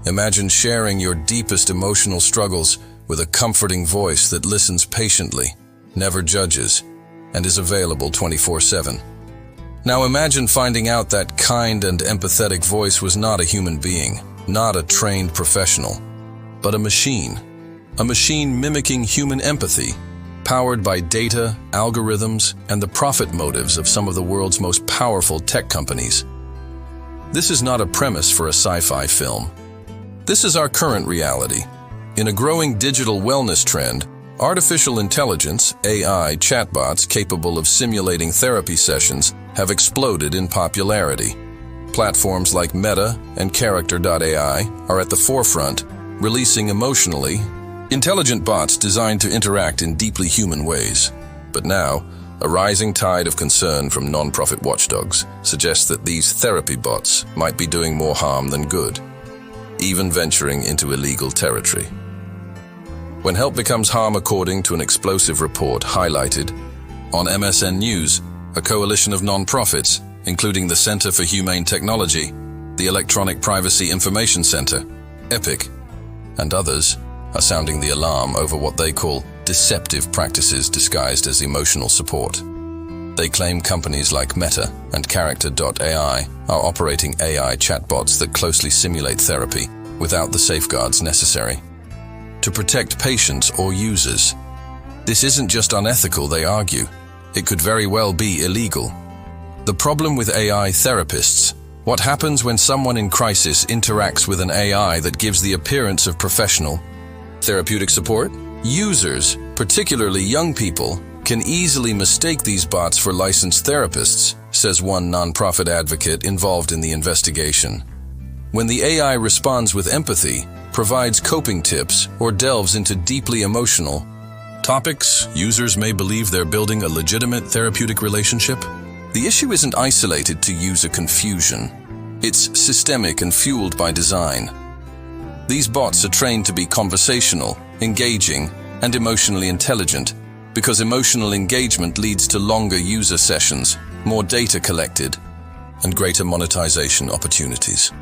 Imagine sharing your deepest emotional struggles with a comforting voice that listens patiently, never judges, and is available 24/7. Now imagine finding out that kind and empathetic voice was not a human being, not a trained professional, but a machine. A machine mimicking human empathy, powered by data, algorithms, and the profit motives of some of the world's most powerful tech companies. This is not a premise for a sci-fi film. This is our current reality. In a growing digital wellness trend, artificial intelligence, AI chatbots capable of simulating therapy sessions have exploded in popularity. Platforms like Meta and Character.ai are at the forefront, releasing emotionally intelligent bots designed to interact in deeply human ways. But now, a rising tide of concern from non-profit watchdogs suggests that these therapy bots might be doing more harm than good, even venturing into illegal territory. When help becomes harm, according to an explosive report highlighted on MSN News, a coalition of non-profits, including the Center for Humane Technology, the Electronic Privacy Information Center, EPIC, and others, are sounding the alarm over what they call deceptive practices disguised as emotional support. They claim companies like Meta and Character.ai are operating AI chatbots that closely simulate therapy without the safeguards necessary to protect patients or users. This isn't just unethical, they argue. It could very well be illegal. The problem with AI therapists: what happens when someone in crisis interacts with an AI that gives the appearance of professional therapeutic support? Users, particularly young people, can easily mistake these bots for licensed therapists, says one nonprofit advocate involved in the investigation. When the AI responds with empathy, provides coping tips, or delves into deeply emotional topics, users may believe they're building a legitimate therapeutic relationship. The issue isn't isolated to user confusion. It's systemic and fueled by design. These bots are trained to be conversational, engaging, and emotionally intelligent, because emotional engagement leads to longer user sessions, more data collected, and greater monetization opportunities.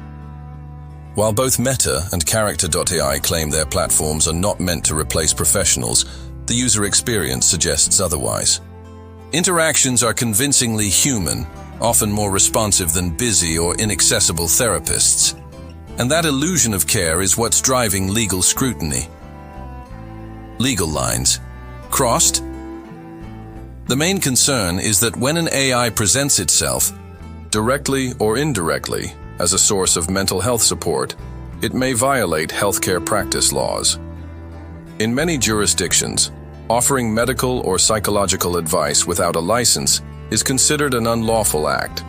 While both Meta and Character.ai claim their platforms are not meant to replace professionals, the user experience suggests otherwise. Interactions are convincingly human, often more responsive than busy or inaccessible therapists. And that illusion of care is what's driving legal scrutiny. Legal lines crossed? The main concern is that when an AI presents itself, directly or indirectly, as a source of mental health support, it may violate healthcare practice laws. In many jurisdictions, offering medical or psychological advice without a license is considered an unlawful act.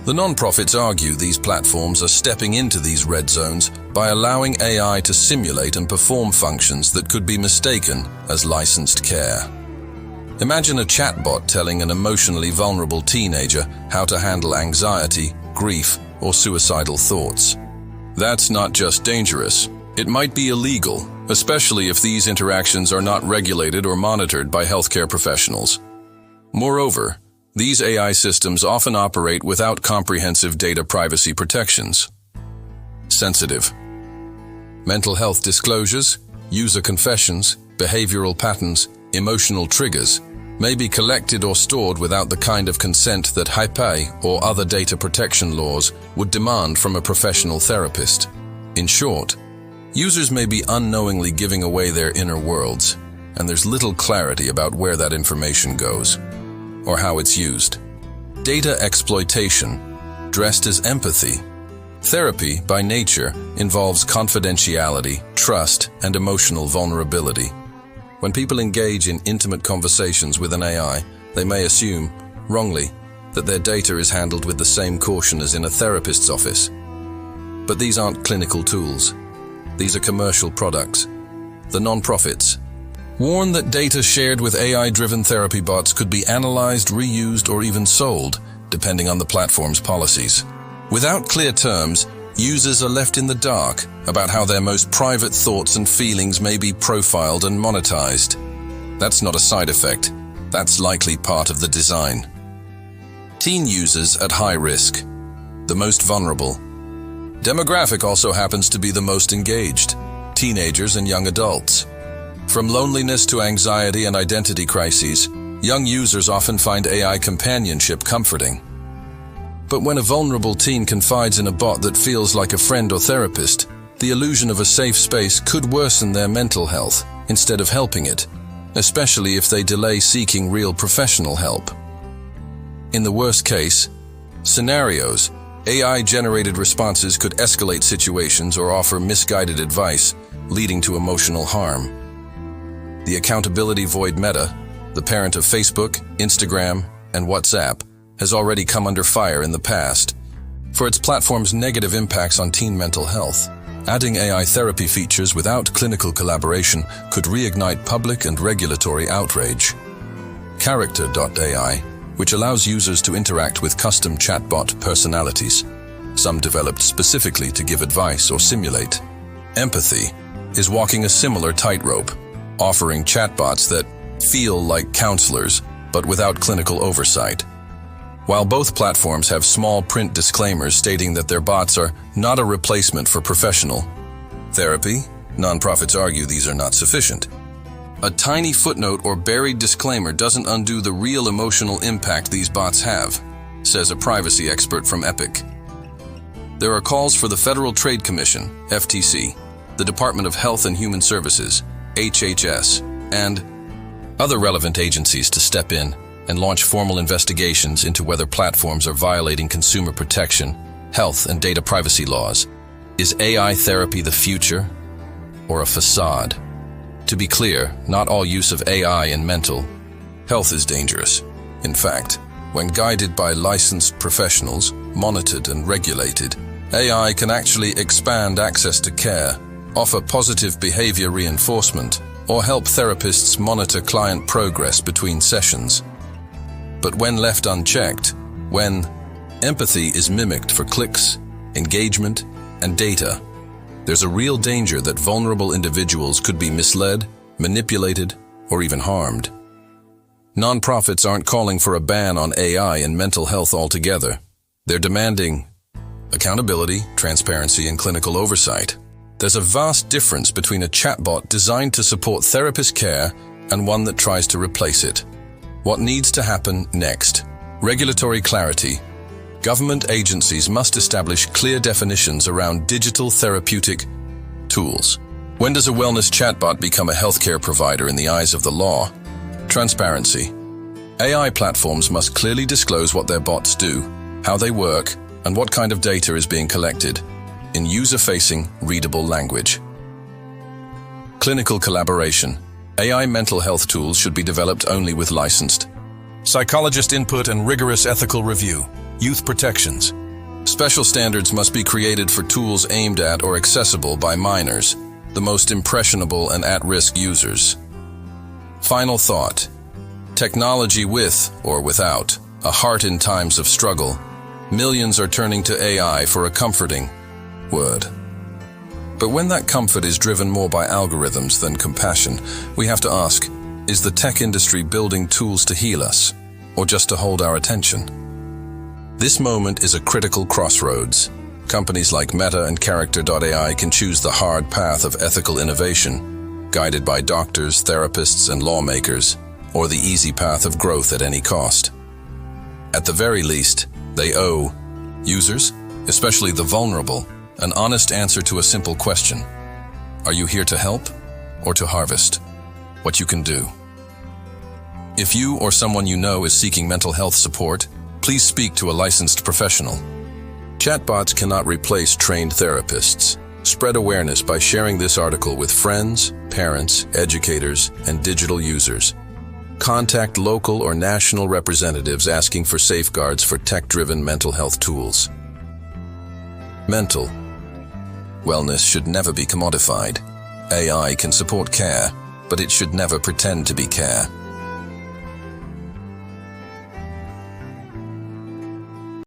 The nonprofits argue these platforms are stepping into these red zones by allowing AI to simulate and perform functions that could be mistaken as licensed care. Imagine a chatbot telling an emotionally vulnerable teenager how to handle anxiety, grief, or suicidal thoughts. That's not just dangerous, it might be illegal, especially if these interactions are not regulated or monitored by healthcare professionals. Moreover, these AI systems often operate without comprehensive data privacy protections. Sensitive mental health disclosures, user confessions, behavioral patterns, emotional triggers may be collected or stored without the kind of consent that HIPAA or other data protection laws would demand from a professional therapist. In short, users may be unknowingly giving away their inner worlds, and there's little clarity about where that information goes or how it's used. Data exploitation, dressed as empathy. Therapy, by nature, involves confidentiality, trust, and emotional vulnerability. When people engage in intimate conversations with an AI, they may assume, wrongly, that their data is handled with the same caution as in a therapist's office. But these aren't clinical tools. These are commercial products. The nonprofits warn that data shared with AI-driven therapy bots could be analyzed, reused, or even sold, depending on the platform's policies. Without clear terms, users are left in the dark about how their most private thoughts and feelings may be profiled and monetized. That's not a side effect. That's likely part of the design. Teen users at high risk, the most vulnerable. Demographic also happens to be the most engaged: teenagers and young adults. From loneliness to anxiety and identity crises, young users often find AI companionship comforting. But when a vulnerable teen confides in a bot that feels like a friend or therapist, the illusion of a safe space could worsen their mental health instead of helping it, especially if they delay seeking real professional help. In the worst case scenarios, AI-generated responses could escalate situations or offer misguided advice, leading to emotional harm. The accountability void Meta, the parent of Facebook, Instagram, and WhatsApp, has already come under fire in the past for its platform's negative impacts on teen mental health. Adding AI therapy features without clinical collaboration could reignite public and regulatory outrage. Character.ai, which allows users to interact with custom chatbot personalities, some developed specifically to give advice or simulate empathy, is walking a similar tightrope, offering chatbots that feel like counselors but without clinical oversight. While both platforms have small print disclaimers stating that their bots are not a replacement for professional therapy, nonprofits argue these are not sufficient. A tiny footnote or buried disclaimer doesn't undo the real emotional impact these bots have, says a privacy expert from Epic. There are calls for the Federal Trade Commission, FTC, the Department of Health and Human Services, HHS, and other relevant agencies to step in and launch formal investigations into whether platforms are violating consumer protection, health, and data privacy laws. Is AI therapy the future or a facade? To be clear, not all use of AI in mental health is dangerous. In fact, when guided by licensed professionals, monitored and regulated, AI can actually expand access to care, offer positive behavior reinforcement, or help therapists monitor client progress between sessions. But when left unchecked, when empathy is mimicked for clicks, engagement, and data, there's a real danger that vulnerable individuals could be misled, manipulated, or even harmed. Nonprofits aren't calling for a ban on AI in mental health altogether. They're demanding accountability, transparency, and clinical oversight. There's a vast difference between a chatbot designed to support therapist care and one that tries to replace it. What needs to happen next? Regulatory clarity. Government agencies must establish clear definitions around digital therapeutic tools. When does a wellness chatbot become a healthcare provider in the eyes of the law? Transparency. AI platforms must clearly disclose what their bots do, how they work, and what kind of data is being collected, in user-facing, readable language. Clinical collaboration. AI mental health tools should be developed only with licensed psychologist input and rigorous ethical review. Youth protections. Special standards must be created for tools aimed at or accessible by minors, the most impressionable and at-risk users. Final thought. Technology with or without a heart in times of struggle, millions are turning to AI for a comforting word. But when that comfort is driven more by algorithms than compassion, we have to ask, is the tech industry building tools to heal us, or just to hold our attention? This moment is a critical crossroads. Companies like Meta and Character.ai can choose the hard path of ethical innovation, guided by doctors, therapists, and lawmakers, or the easy path of growth at any cost. At the very least, they owe users, especially the vulnerable, an honest answer to a simple question. Are you here to help or to harvest? What you can do. If you or someone you know is seeking mental health support, please speak to a licensed professional. Chatbots cannot replace trained therapists. Spread awareness by sharing this article with friends, parents, educators, and digital users. Contact local or national representatives asking for safeguards for tech-driven mental health tools. Mental wellness should never be commodified. AI can support care, but it should never pretend to be care.